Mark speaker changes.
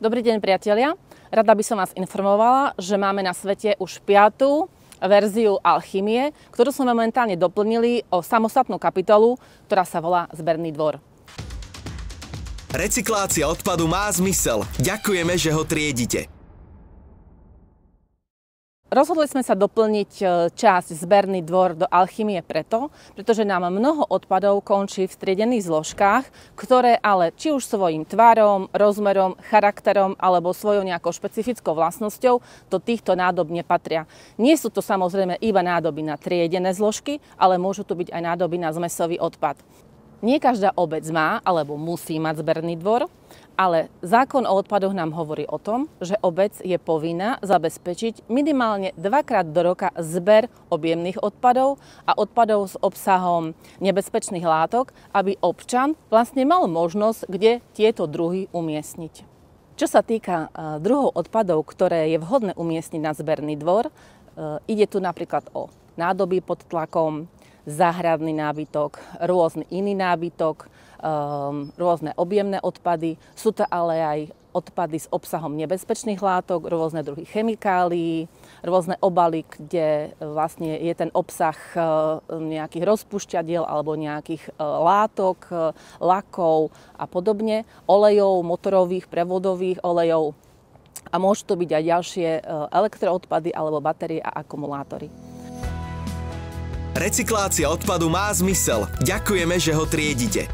Speaker 1: Dobrý deň, priatelia. Rada by som vás informovala, že máme na svete už 5. verziu alchymie, ktorú sme momentálne doplnili o samostatnú kapitolu, ktorá sa volá Zberný dvor.
Speaker 2: Recyklácia odpadu má zmysel. Ďakujeme, že ho triedite.
Speaker 1: Rozhodli sme sa doplniť časť Zberný dvor do alchymie pretože nám mnoho odpadov končí v striedených zložkách, ktoré ale či už svojím tvarom, rozmerom, charakterom alebo svojou nejakou špecifickou vlastnosťou do týchto nádob nepatria. Nie sú to samozrejme iba nádoby na triedené zložky, ale môžu tu byť aj nádoby na zmesový odpad. Nie každá obec má alebo musí mať zberný dvor, ale zákon o odpadoch nám hovorí o tom, že obec je povinná zabezpečiť minimálne 2-krát do roka zber objemných odpadov a odpadov s obsahom nebezpečných látok, aby občan vlastne mal možnosť, kde tieto druhy umiestniť. Čo sa týka druhov odpadov, ktoré je vhodné umiestniť na zberný dvor, ide tu napríklad o nádoby pod tlakom, záhradný nábytok, rôzny iný nábytok, rôzne objemné odpady. Sú to ale aj odpady s obsahom nebezpečných látok, rôzne druhy chemikálií, rôzne obaly, kde vlastne je ten obsah nejakých rozpušťadiel alebo nejakých látok, lakov a podobne, olejov, motorových, prevodových olejov. A môžu to byť aj ďalšie elektroodpady alebo batérie a akumulátory.
Speaker 2: Recyklácia odpadu má zmysel. Ďakujeme, že ho triedite.